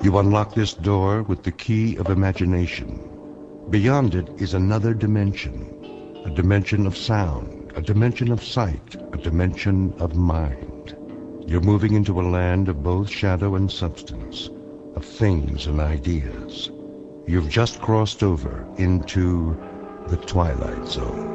You unlock this door with the key of imagination. Beyond it is another dimension. A dimension of sound, a dimension of sight, a dimension of mind. You're moving into a land of both shadow and substance, of things and ideas. You've just crossed over into the Twilight Zone.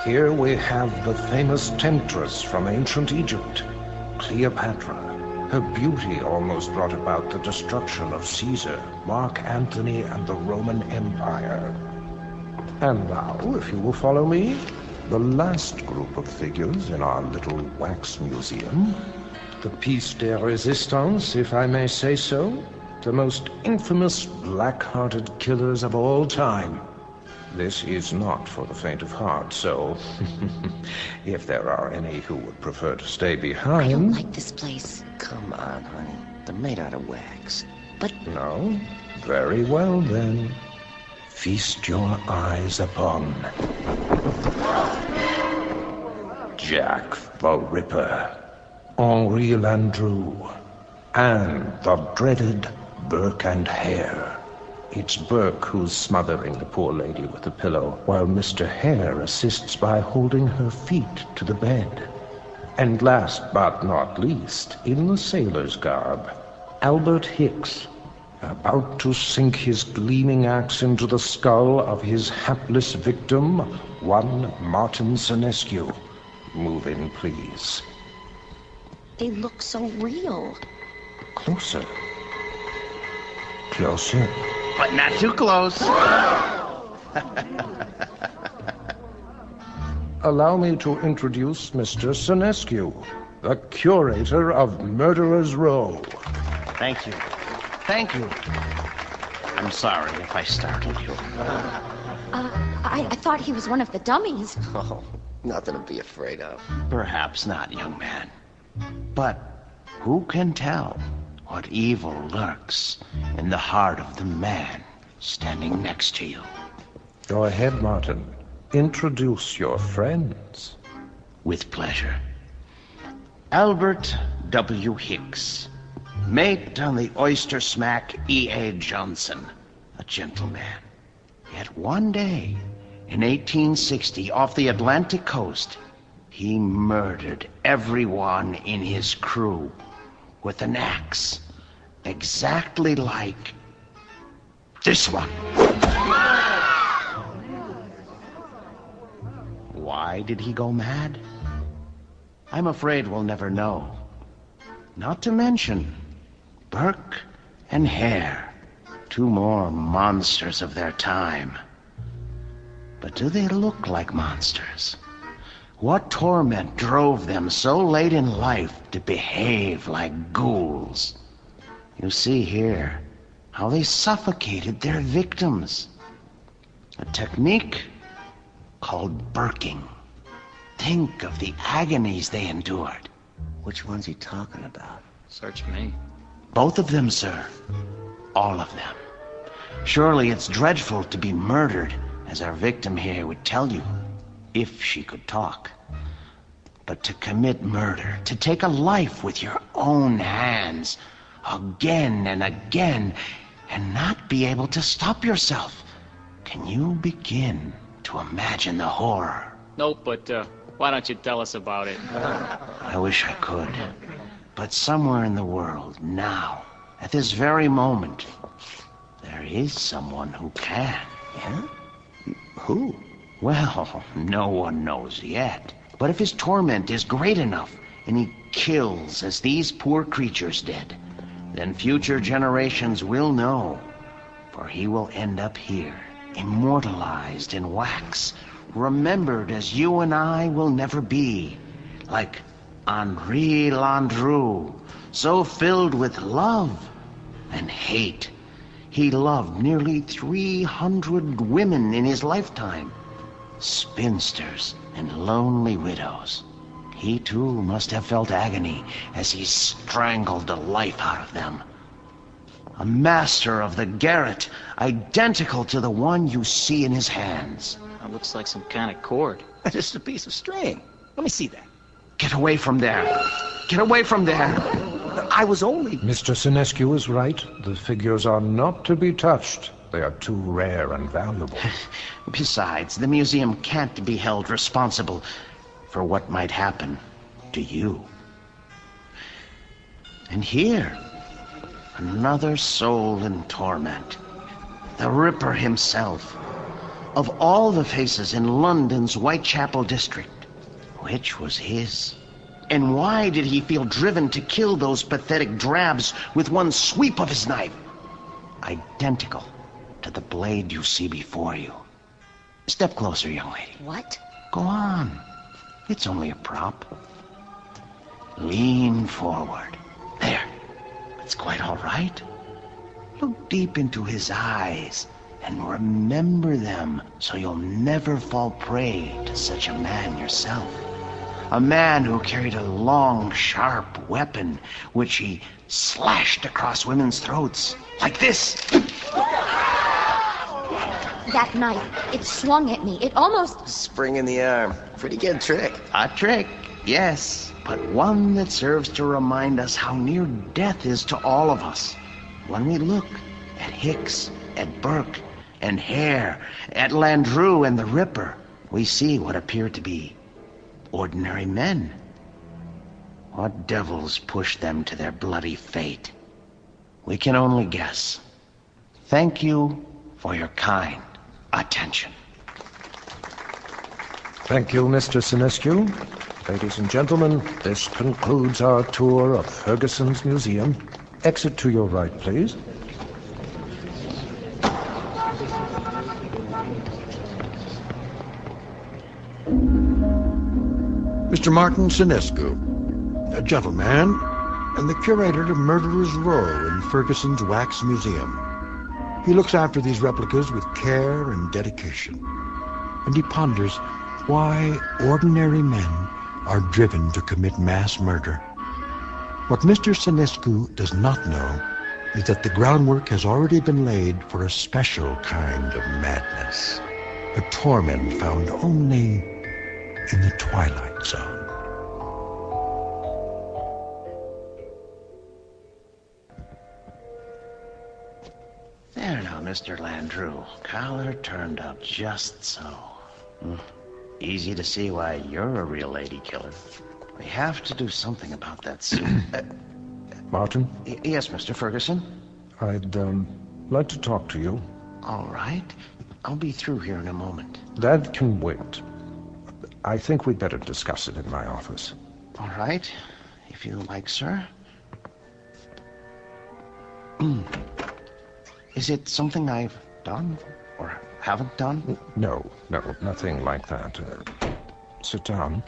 Here we have the famous temptress from ancient Egypt, Cleopatra. Her beauty almost brought about the destruction of Caesar, Mark Antony, and the Roman Empire. And now, if you will follow me, the last group of figures in our little wax museum, the piece de resistance, if I may say so, the most infamous black-hearted killers of all time. This is not for the faint of heart, so if there are any who would prefer to stay behind... I don't like this place. Come on, honey. They're made out of wax. But... No? Very well, then. Feast your eyes upon... Jack the Ripper, Henri Landru, and the dreaded Burke and Hare. It's Burke who's smothering the poor lady with the pillow, while Mr. Hare assists by holding her feet to the bed. And last but not least, in the sailor's garb, Albert Hicks, about to sink his gleaming axe into the skull of his hapless victim, one Martin Senescu. Move in, please. They look so real. Closer. Closer. But not too close. Allow me to introduce Mr. Senescu, the curator of Murderer's Row. Thank you. Thank you. I'm sorry if I startled you. I thought he was one of the dummies. Oh, nothing to be afraid of. Perhaps not, young man. But who can tell what evil lurks in the heart of the man standing next to you? Go ahead, Martin. Introduce your friends. With pleasure. Albert W. Hicks, mate on the oyster smack E.A. Johnson, a gentleman. Yet one day, in 1860, off the Atlantic coast, he murdered everyone in his crew with an axe, exactly like this one. Why did he go mad? I'm afraid we'll never know. Not to mention Burke and Hare, two more monsters of their time. But do they look like monsters? What torment drove them so late in life to behave like ghouls? You see here how they suffocated their victims. A technique called burking. Think of the agonies they endured. Which one's he talking about? Search me. Both of them, sir. All of them. Surely it's dreadful to be murdered, as our victim here would tell you, if she could talk. But to commit murder, to take a life with your own hands, again and again, and not be able to stop yourself. Can you begin to imagine the horror? Nope, but why don't you tell us about it? I wish I could. But somewhere in the world, now, at this very moment, there is someone who can. Yeah? Who? Well, no one knows yet. But if his torment is great enough, and he kills as these poor creatures did, then future generations will know. For he will end up here, immortalized in wax, remembered as you and I will never be, like Henri Landru, so filled with love and hate. He loved nearly 300 women in his lifetime, spinsters and lonely widows. He too must have felt agony as he strangled the life out of them. A master of the garret, identical to the one you see in his hands. That looks like some kind of cord. Just a piece of string. Let me see that. Get away from there. Get away from there. I was only... Mr. Sinescu is right. The figures are not to be touched. They are too rare and valuable. Besides, the museum can't be held responsible for what might happen to you. And here, another soul in torment. The Ripper himself. Of all the faces in London's Whitechapel district, which was his? And why did he feel driven to kill those pathetic drabs with one sweep of his knife? Identical to the blade you see before you. Step closer, young lady. What? Go on. It's only a prop. Lean forward. There. It's quite all right. Look deep into his eyes and remember them so you'll never fall prey to such a man yourself. A man who carried a long, sharp weapon which he slashed across women's throats. Like this. That knife, it swung at me. It almost... Spring in the arm. Pretty good trick. A trick, yes, but one that serves to remind us how near death is to all of us. When we look at Hicks, at Burke, and Hare, at Landru and the Ripper, we see what appear to be ordinary men. What devils pushed them to their bloody fate? We can only guess. Thank you for your kind attention. Thank you, Mr. Sinescu. Ladies and gentlemen, this concludes our tour of Ferguson's museum. Exit to your right, please. Mr. Martin Sinescu, a gentleman, and the curator of Murderer's Row in Ferguson's Wax Museum. He looks after these replicas with care and dedication, and he ponders why ordinary men are driven to commit mass murder. What Mr. Sinescu does not know is that the groundwork has already been laid for a special kind of madness, a torment found only in the Twilight Zone. There now, Mr. Landru. Collar turned up just so. Easy to see why you're a real lady killer. We have to do something about that soon. Martin? Yes, Mr. Ferguson? I'd like to talk to you. All right. I'll be through here in a moment. That can wait. I think we'd better discuss it in my office. All right. If you like, sir. Is it something I've done or haven't done? No, nothing like that. Sit down.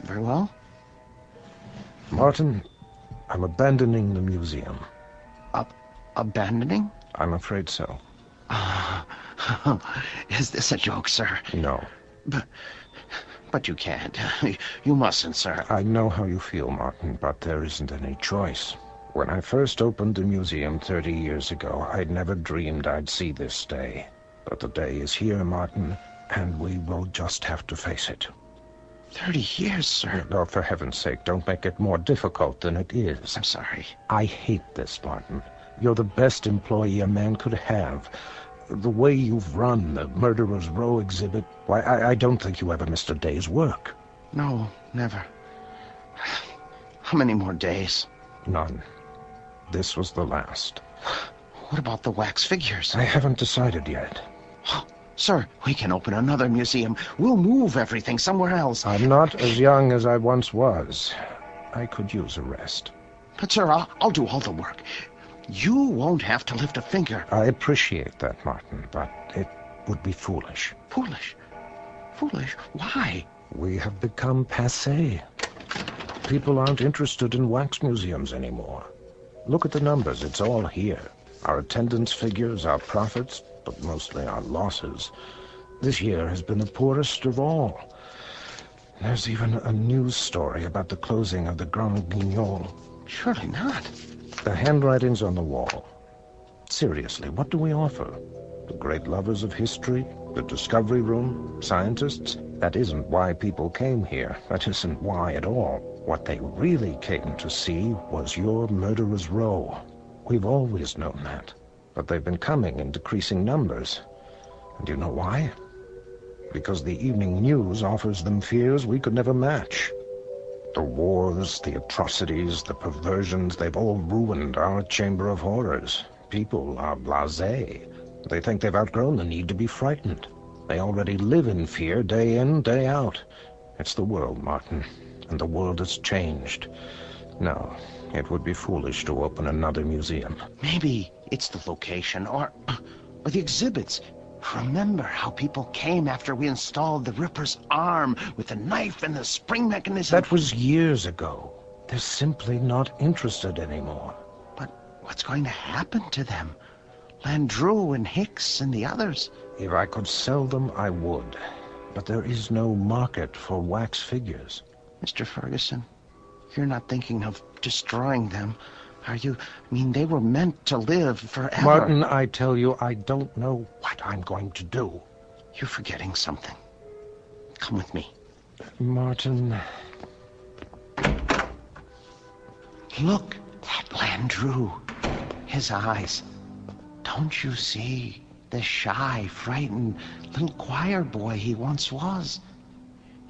Very well. Martin, I'm abandoning the museum. Abandoning? I'm afraid so. Is this a joke, sir? No. But you can't. You mustn't, sir. I know how you feel, Martin, but there isn't any choice. When I first opened the museum 30 years ago, I'd never dreamed I'd see this day. But the day is here, Martin, and we will just have to face it. 30 years, sir. Oh, for heaven's sake, don't make it more difficult than it is. I'm sorry. I hate this, Martin. You're the best employee a man could have. The way you've run the Murderer's Row exhibit, why, I don't think you ever missed a day's work. No, never. How many more days? None. This was the last. What about the wax figures? I haven't decided yet. Sir, we can open another museum. We'll move everything somewhere else. I'm not as young as I once was. I could use a rest. But, sir, I'll do all the work. You won't have to lift a finger. I appreciate that, Martin, but it would be foolish. Foolish? Foolish? Why? We have become passé. People aren't interested in wax museums anymore. Look at the numbers. It's all here. Our attendance figures, our profits, but mostly our losses. This year has been the poorest of all. There's even a news story about the closing of the Grand Guignol. Surely not. The handwriting's on the wall. Seriously, what do we offer? The great lovers of history? The discovery room? Scientists? That isn't why people came here. That isn't why at all. What they really came to see was your murderer's row. We've always known that. But they've been coming in decreasing numbers. And you know why? Because the evening news offers them fears we could never match. The wars, the atrocities, the perversions, they've all ruined our chamber of horrors. People are blasé. They think they've outgrown the need to be frightened. They already live in fear day in, day out. It's the world, Martin, and the world has changed. No, it would be foolish to open another museum. Maybe it's the location or the exhibits. Remember how people came after we installed the Ripper's arm with the knife and the spring mechanism? That was years ago. They're simply not interested anymore. But what's going to happen to them? Landru and Hicks and the others. If I could sell them, I would. But there is no market for wax figures. Mr. Ferguson, you're not thinking of destroying them, are you? I mean, they were meant to live forever. Martin, I tell you, I don't know what I'm going to do. You're forgetting something. Come with me. Martin... Look, that Landru. His eyes. Don't you see? The shy, frightened little choir boy he once was.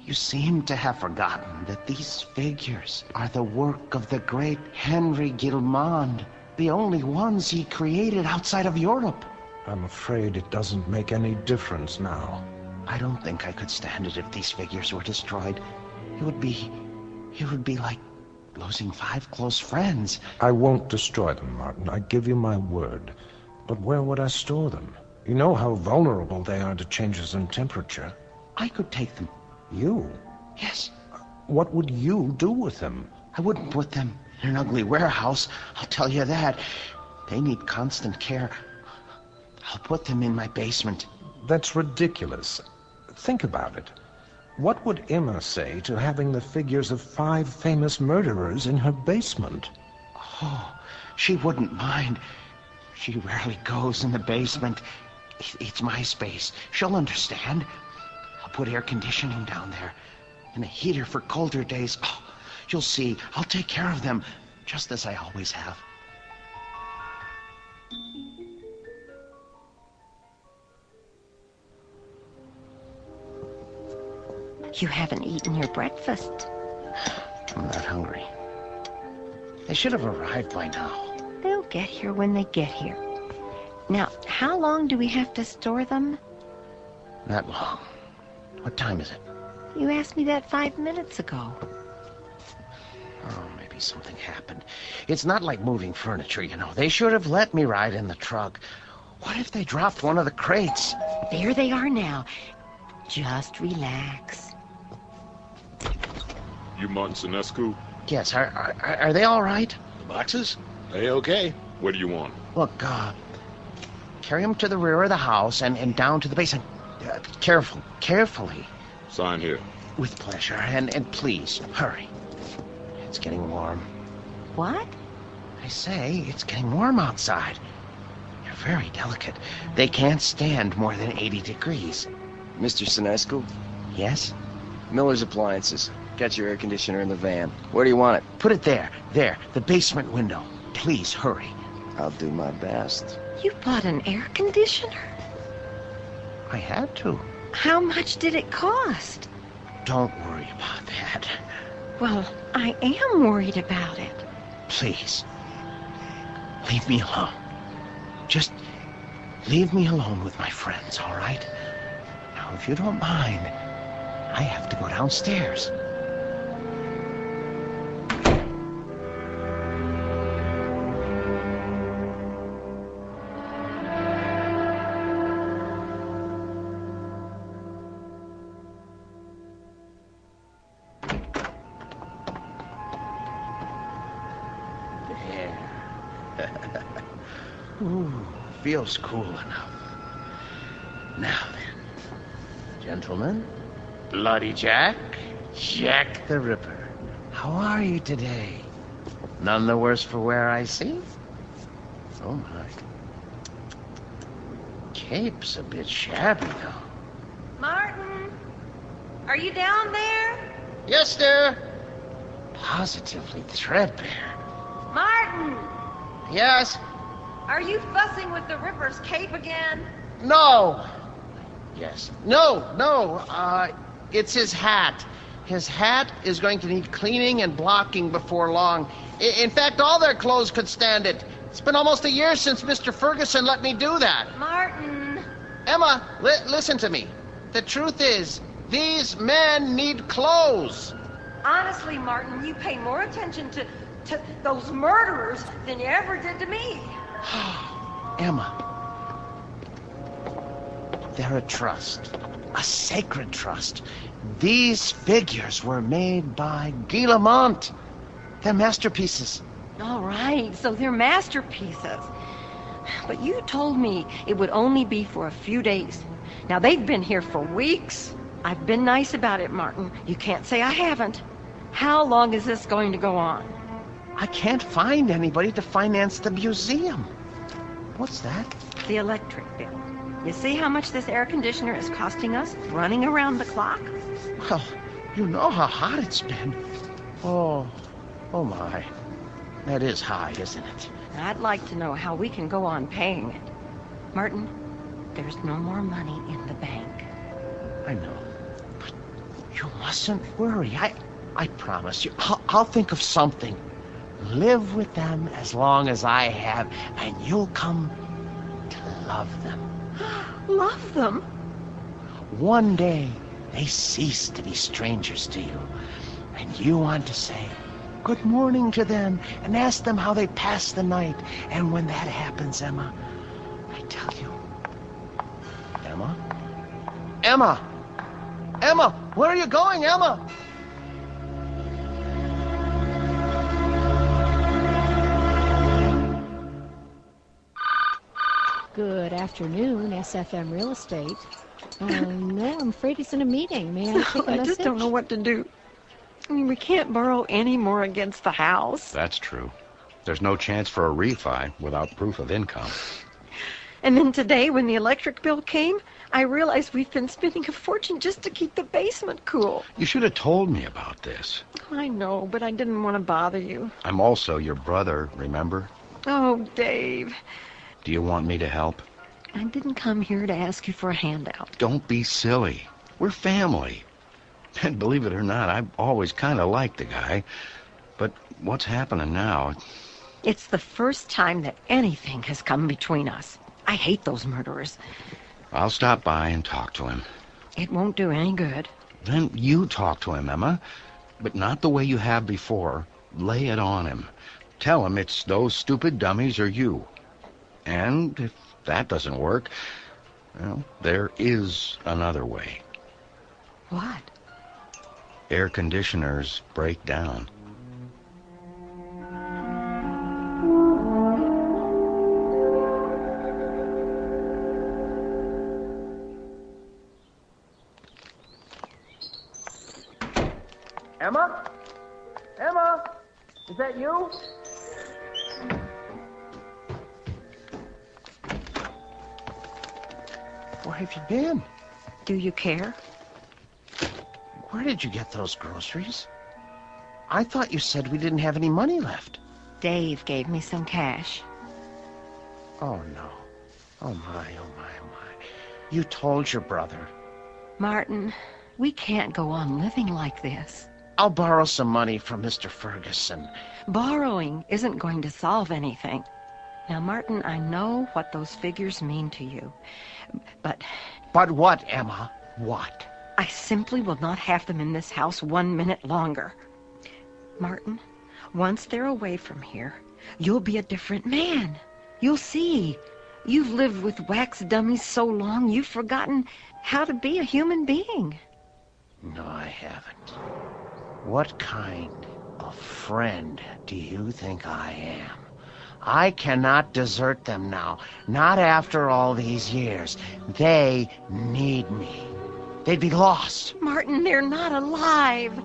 You seem to have forgotten that these figures are the work of the great Henry Guillemond, the only ones he created outside of Europe. I'm afraid it doesn't make any difference now. I don't think I could stand it if these figures were destroyed. It would be like losing 5 close friends. I won't destroy them, Martin. I give you my word. But where would I store them? You know how vulnerable they are to changes in temperature. I could take them. You? Yes. What would you do with them? I wouldn't put them in an ugly warehouse, I'll tell you that. They need constant care. I'll put them in my basement. That's ridiculous. Think about it. What would Emma say to having the figures of 5 famous murderers in her basement? Oh, she wouldn't mind. She rarely goes in the basement. It's my space. She'll understand. I'll put air conditioning down there and a heater for colder days. Oh, you'll see. I'll take care of them, just as I always have. You haven't eaten your breakfast. I'm not hungry. They should have arrived by now. They'll get here when they get here. Now, how long do we have to store them? Not long. What time is it? You asked me that 5 minutes ago. Oh, maybe something happened. It's not like moving furniture, you know. They should have let me ride in the truck. What if they dropped one of the crates? There they are now. Just relax. You Martin Sinescu? Yes, are they all right? The boxes? They okay. What do you want? Look, carry them to the rear of the house and down to the basement. Carefully. Sign here. With pleasure, and please, hurry. It's getting warm. What? I say, it's getting warm outside. You're very delicate. They can't stand more than 80 degrees. Mr. Sinescu? Yes? Miller's Appliances. Got your air conditioner in the van. Where do you want it? Put it there, the basement window. Please, hurry. I'll do my best. You bought an air conditioner? I had to. How much did it cost? Don't worry about that. Well, I am worried about it. Please, leave me alone. Just leave me alone with my friends, all right? Now, if you don't mind, I have to go downstairs. Ooh, feels cool enough. Now then, gentlemen, Bloody Jack, Jack the Ripper, how are you today? None the worse for wear, I see? Oh my. Cape's a bit shabby, though. Are you down there? Yes, sir. Positively threadbare. Martin! Yes? Are you fussing with the Ripper's cape again? No. Yes. No. It's his hat. His hat is going to need cleaning and blocking before long. In fact, all their clothes could stand it. It's been almost a year since Mr. Ferguson let me do that. Martin! Emma, listen to me. The truth is, these men need clothes. Honestly, Martin, you pay more attention to those murderers than you ever did to me. Emma, they're a trust. A sacred trust. These figures were made by Guillemont. They're masterpieces. All right, so they're masterpieces. But you told me it would only be for a few days. Now, they've been here for weeks. I've been nice about it, Martin. You can't say I haven't. How long is this going to go on? I can't find anybody to finance the museum. What's that? The electric bill. You see how much this air conditioner is costing us, running around the clock? Well, you know how hot it's been. Oh my. That is high, isn't it? I'd like to know how we can go on paying it. Martin, there's no more money in the bank. I know. But you mustn't worry. I promise you. I'll think of something. Live with them as long as I have, and you'll come to love them. Love them? One day, they cease to be strangers to you, and you want to say good morning to them and ask them how they passed the night. And when that happens, Emma, I tell you, Emma, where are you going, Emma? Good afternoon, SFM Real Estate. No, I'm afraid he's in a meeting. May I take a I message? just don't know what to do. I mean, we can't borrow any more against the house. That's true. There's no chance for a refi without proof of income. And then today, when the electric bill came, I realized we've been spending a fortune just to keep the basement cool. You should have told me about this. I know, but I didn't want to bother you. I'm also your brother, remember? Oh, Dave. Do you want me to help? I didn't come here to ask you for a handout. Don't be silly. We're family. And believe it or not, I've always kind of liked the guy. But what's happening now? It's the first time that anything has come between us. I hate those murderers. I'll stop by and talk to him. It won't do any good. Then you talk to him, Emma. But not the way you have before. Lay it on him. Tell him it's those stupid dummies or you. And if that doesn't work, well, there is another way. What? Air conditioners break down. Emma? Emma? Is that you? Where have you been? Do you care? Where did you get those groceries? I thought you said we didn't have any money left. Dave gave me some cash. Oh, no. Oh, my. You told your brother. Martin, we can't go on living like this. I'll borrow some money from Mr. Ferguson. Borrowing isn't going to solve anything. Now, Martin, I know what those figures mean to you, but... But what, Emma? What? I simply will not have them in this house 1 minute longer. Martin, once they're away from here, you'll be a different man. You'll see. You've lived with wax dummies so long, you've forgotten how to be a human being. No, I haven't. What kind of friend do you think I am? I cannot desert them now, not after all these years. They need me. They'd be lost. Martin, they're not alive.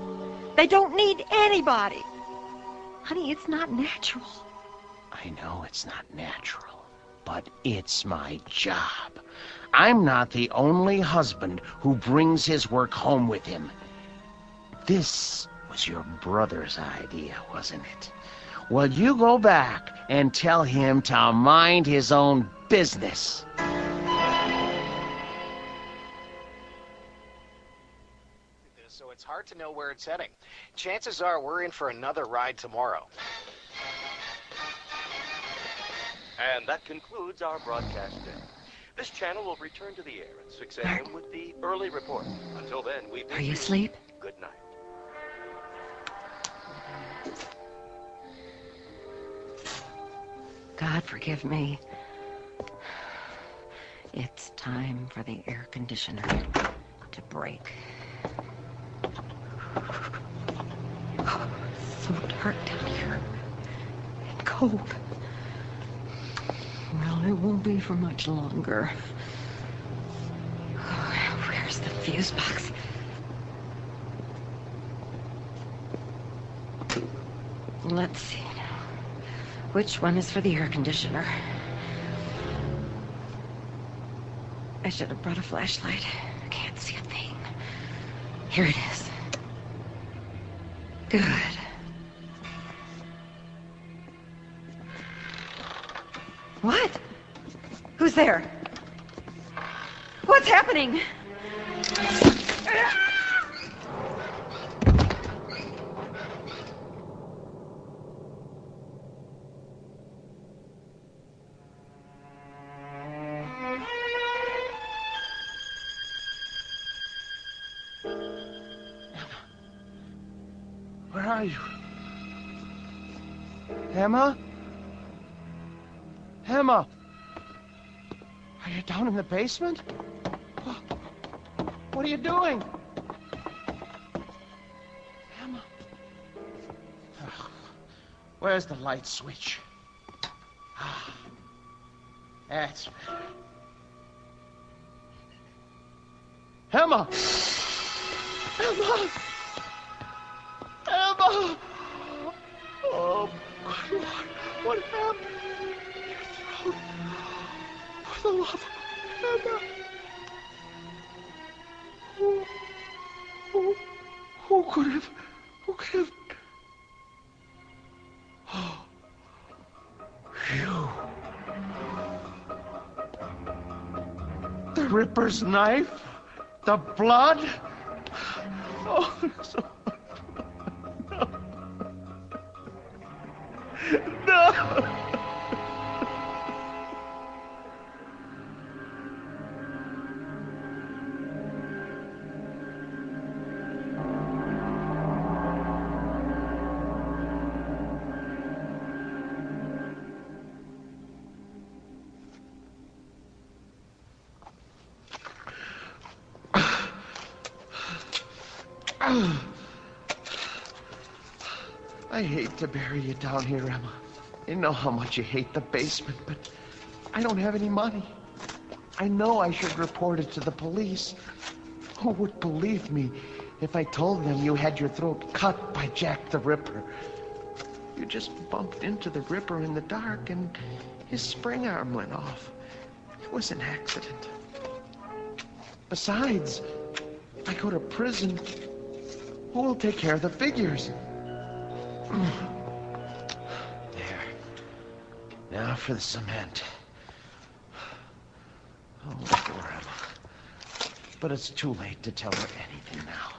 They don't need anybody. Honey, it's not natural. I know it's not natural. but it's my job. I'm not the only husband who brings his work home with him. This was your brother's idea, wasn't it? Well, you go back and tell him to mind his own business. So it's hard to know where it's heading. Chances are we're in for another ride tomorrow. And that concludes our broadcast day. This channel will return to the air at 6 a.m. with the early report. Until then, we bid Are you asleep? good night. God forgive me. It's time for the air conditioner to break. Oh, so dark down here. And cold. Well, it won't be for much longer. Oh, where's the fuse box? Let's see now. Which one is for the air conditioner? I should have brought a flashlight. I can't see a thing. Here it is. Good. What? Who's there? What's happening? Where are you? Emma? Emma? Are you down in the basement? What are you doing? Emma? Ugh. Where's the light switch? That's better. Emma! Emma! Emma! Oh, good Lord. What happened? Your throat. For the love of Emma. Who could have... Oh. Phew. The Ripper's knife? The blood? Oh, so... No! I hate to bury you down here, Emma. You know how much you hate the basement, but I don't have any money. I know I should report it to the police. Who would believe me if I told them you had your throat cut by Jack the Ripper? You just bumped into the Ripper in the dark and his spring arm went off. It was an accident. Besides, if I go to prison, who will take care of the figures? There. Now for the cement. Oh, poor Emma. But it's too late to tell her anything now.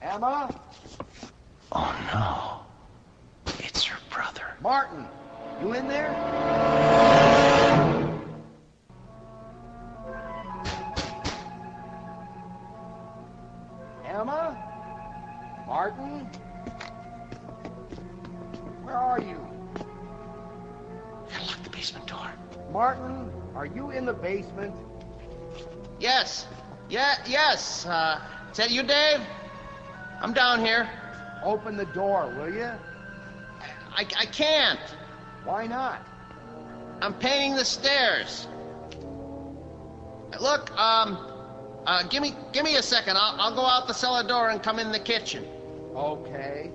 Emma? Oh, no. It's her brother. Martin, you in there? Emma? Martin? Where are you? Gotta lock the basement door. Martin, are you in the basement? Yes. Yes. Is that you, Dave? I'm down here. Open the door, will you? I can't. Why not? I'm painting the stairs. Look, give me a second. I'll go out the cellar door and come in the kitchen. Okay.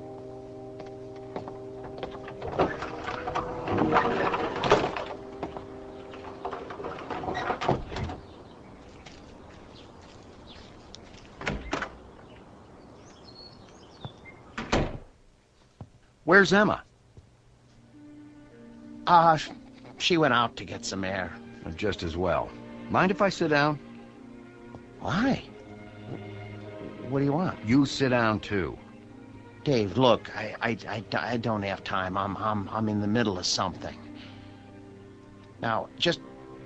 Where's Emma? She went out to get some air. Just as well. Mind if I sit down? Why? What do you want? You sit down, too. Dave, look, I don't have time. I'm in the middle of something. Now, just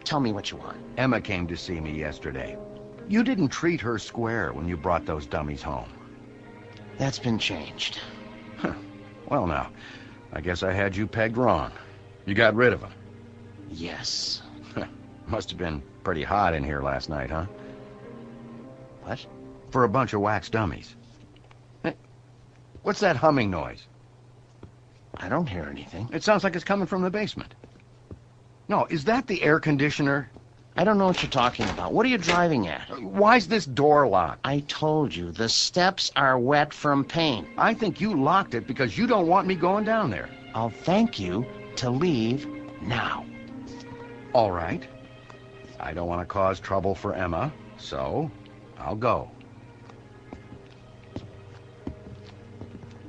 tell me what you want. Emma came to see me yesterday. You didn't treat her square when you brought those dummies home. That's been changed. Well, now, I guess I had you pegged wrong. You got rid of them. Yes. Must have been pretty hot in here last night, huh? What? For a bunch of wax dummies. Hey, what's that humming noise? I don't hear anything. It sounds like it's coming from the basement. No, is that the air conditioner? I don't know what you're talking about. What are you driving at? Why's this door locked? I told you, the steps are wet from paint. I think you locked it because you don't want me going down there. I'll thank you to leave now. All right. I don't want to cause trouble for Emma, so I'll go.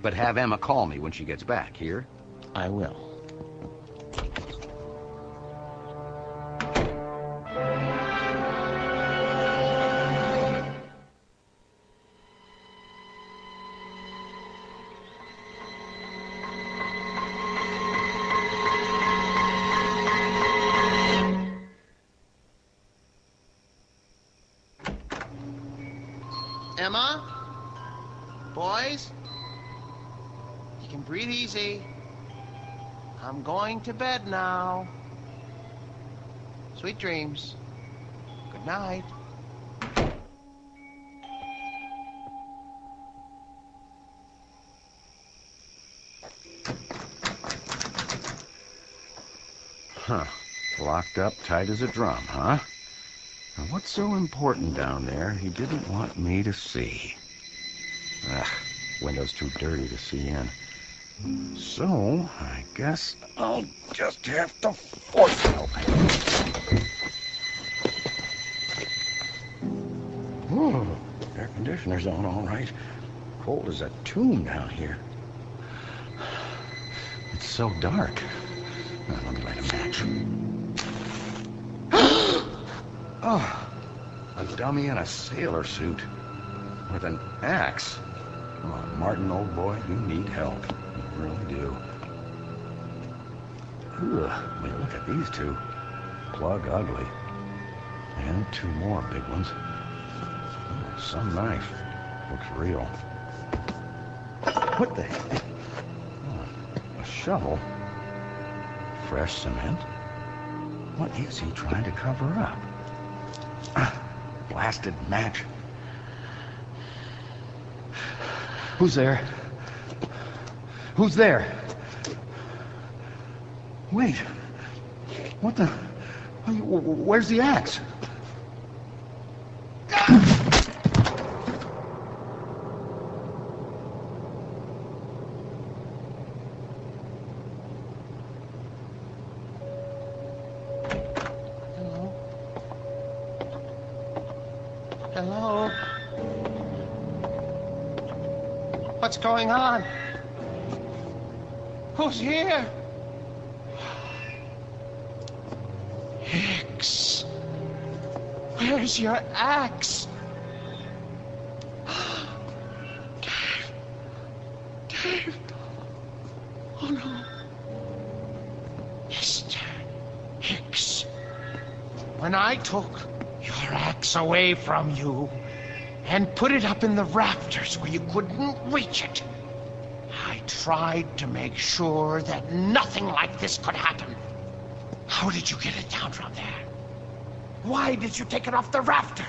But have Emma call me when she gets back, here? I will. Emma? Boys? You can breathe easy. I'm going to bed now. Sweet dreams. Good night. Huh. Locked up tight as a drum, huh? Now, what's so important down there he didn't want me to see? Ugh, window's too dirty to see in. So, I guess I'll just have to force it open. Whew, air conditioner's on all right. Cold as a tomb down here. It's so dark. Now, let me light a match. Oh, a dummy in a sailor suit with an axe. Come on, Martin, old boy, you need help. You really do. Ugh, I mean, look at these two. Plug ugly. And two more big ones. Oh, some knife. Looks real. What the heck? Oh, a shovel. Fresh cement. What is he trying to cover up? Blasted match. Who's there? Who's there? Wait. What the? Where's the axe? Hello? What's going on? Who's here? Hicks. Where's your axe? Dave. Dave. Oh, no. Mr. Hicks. When I took your axe away from you and put it up in the rafters where you couldn't reach it, I tried to make sure that nothing like this could happen. How did you get it down from there? Why did you take it off the rafter?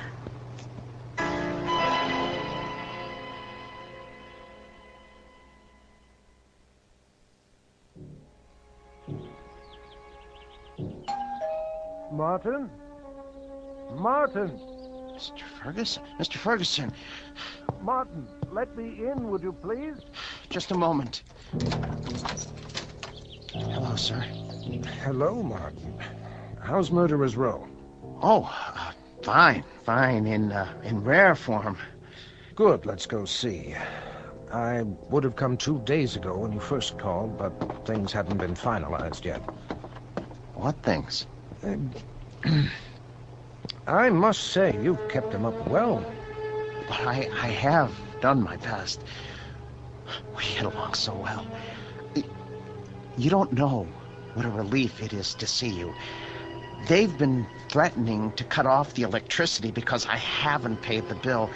Martin? Martin! Mr. Ferguson? Mr. Ferguson! Martin, let me in, would you please? Just a moment. Hello, sir. Hello, Martin. How's Murderer's Row? Oh, fine. In rare form. Good, let's go see. I would have come 2 days ago when you first called, but things hadn't been finalized yet. What things? I must say, you've kept him up well. But I have done my best. We get along so well. You don't know what a relief it is to see you. They've been threatening to cut off the electricity because I haven't paid the bill.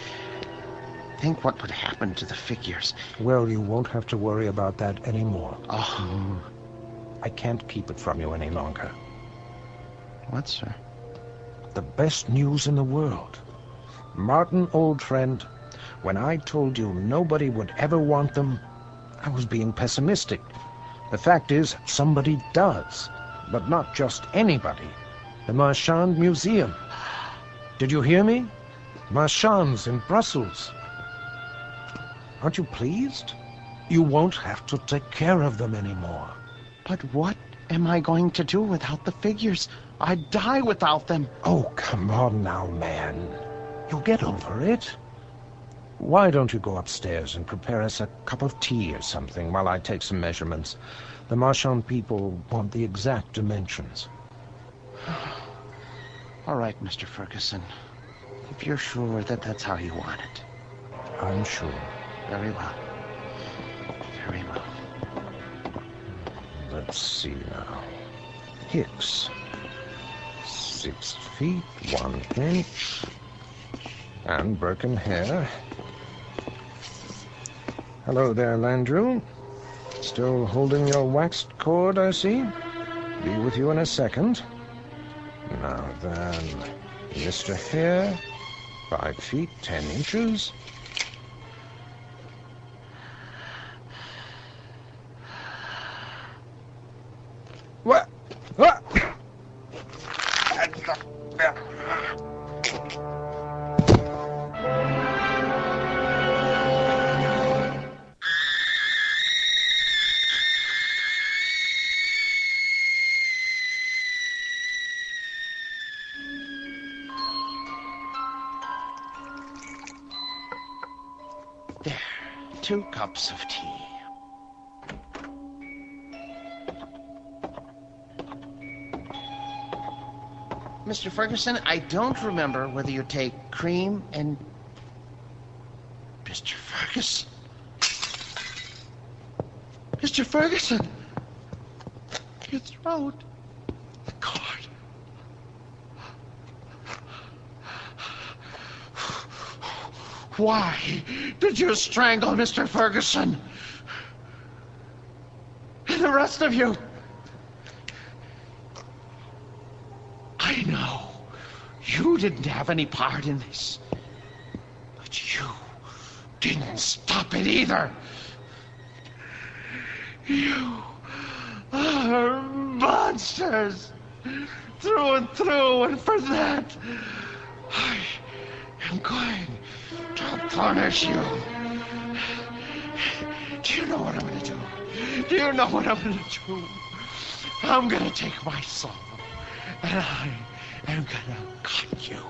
Think what would happen to the figures. Well, you won't have to worry about that anymore. Oh. I can't keep it from you any longer. What, sir? The best news in the world. Martin, old friend, when I told you nobody would ever want them, I was being pessimistic. The fact is, somebody does. But not just anybody. The Marchand Museum. Did you hear me? Marchands in Brussels. Aren't you pleased? You won't have to take care of them anymore. But what am I going to do without the figures? I'd die without them. Oh, come on now, man. You'll get over it. Why don't you go upstairs and prepare us a cup of tea or something while I take some measurements? The Marchand people want the exact dimensions. All right, Mr. Ferguson. If you're sure that that's how you want it. I'm sure. Very well. Very well. Let's see now. Hicks. 6 feet, 1 inch. And broken hair. Hello there, Landrew. Still holding your waxed cord, I see. Be with you in a second. Now then, Mr. Hare, 5 feet, 10 inches. What? What? There, 2 cups of tea. Mr. Ferguson, I don't remember whether you take cream and... Mr. Ferguson? Mr. Ferguson! Your throat. The cord. Why did you strangle Mr. Ferguson? And the rest of you? I know you didn't have any part in this, but you didn't stop it either. You are monsters through and through, and for that, I am going to punish you. Do you know what I'm going to do? Do you know what I'm going to do? I'm going to take my soul. And I am gonna cut you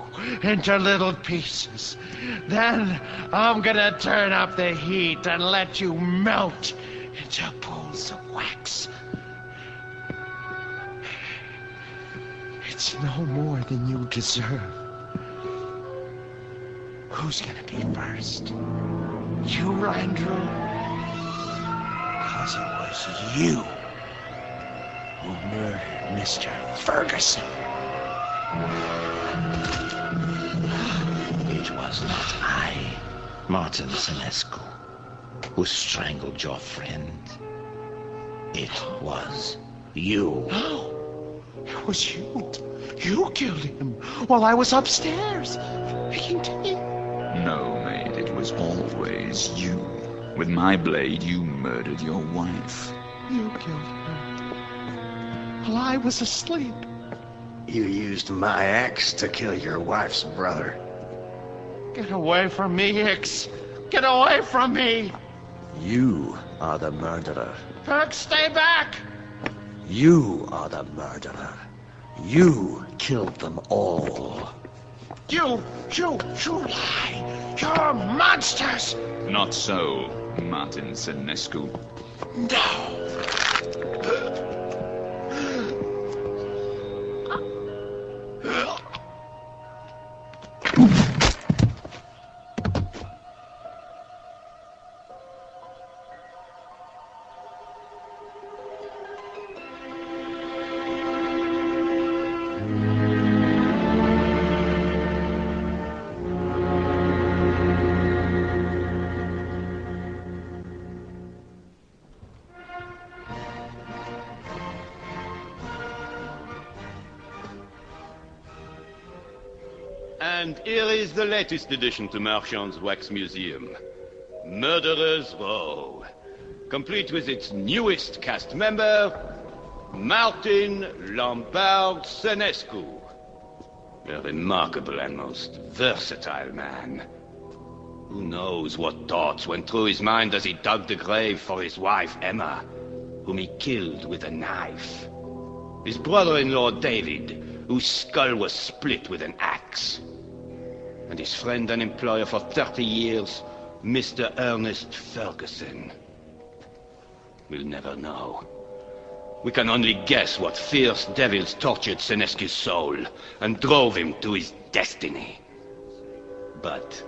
into little pieces. Then I'm gonna turn up the heat and let you melt into pools of wax. It's no more than you deserve. Who's gonna be first? You, Andrew? 'Cause it was you who murdered Mr. Ferguson. It was not I, Martin Senescu, who strangled your friend. It was you. No, it was you. You killed him while I was upstairs making tea. No, mate, it was always you. With my blade, you murdered your wife. You killed her while I was asleep. You used my axe to kill your wife's brother. Get away from me, Hicks. Get away from me. You are the murderer. Perk, stay back. You are the murderer. You killed them all. You lie! You're monsters! Not so, Martin Senescu. No! And here is the latest addition to Marchand's Wax Museum, Murderer's Row, complete with its newest cast member, Martin Lombard Senescu. A remarkable and most versatile man. Who knows what thoughts went through his mind as he dug the grave for his wife, Emma, whom he killed with a knife. His brother-in-law, David, whose skull was split with an axe. And his friend and employer for 30 years, Mr. Ernest Ferguson. We'll never know. We can only guess what fierce devils tortured Senescu's soul and drove him to his destiny. But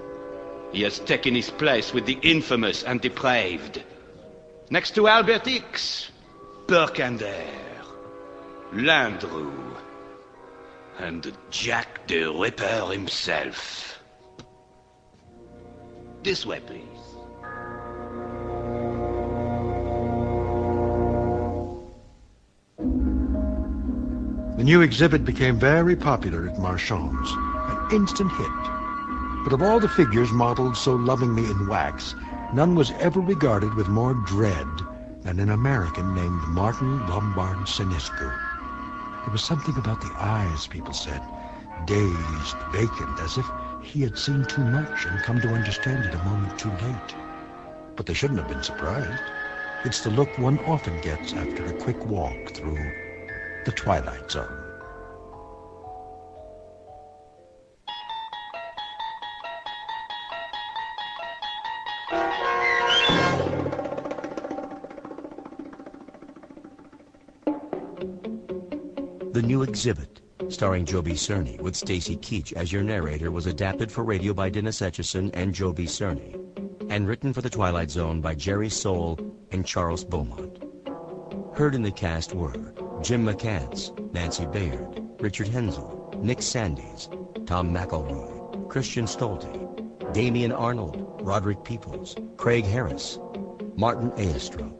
he has taken his place with the infamous and depraved. Next to Albert X, Burkander, Landru, and Jack the Ripper himself. This way, please. The new exhibit became very popular at Marchand's, an instant hit. But of all the figures modeled so lovingly in wax, none was ever regarded with more dread than an American named Martin Lombard Senescu. There was something about the eyes, people said, dazed, vacant, as if he had seen too much and come to understand it a moment too late. But they shouldn't have been surprised. It's the look one often gets after a quick walk through the Twilight Zone. The new exhibit, starring Joby Cerny with Stacy Keach as your narrator, was adapted for radio by Dennis Etchison and Joby Cerny, and written for the Twilight Zone by Jerry Soule and Charles Beaumont. Heard in the cast were Jim McCants, Nancy Bayard, Richard Hensel, Nick Sandys, Tom McElroy, Christian Stolte, Damian Arnold, Roderick Peoples, Craig Harris, Martin Aestro.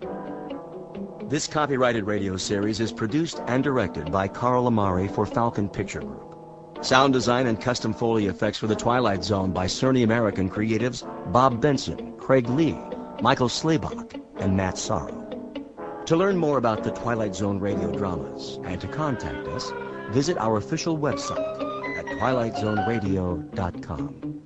This copyrighted radio series is produced and directed by Carl Amari for Falcon Picture Group. Sound design and custom Foley effects for The Twilight Zone by Cerny American creatives Bob Benson, Craig Lee, Michael Slaybach, and Matt Sorrow. To learn more about the Twilight Zone radio dramas and to contact us, visit our official website at twilightzoneradio.com.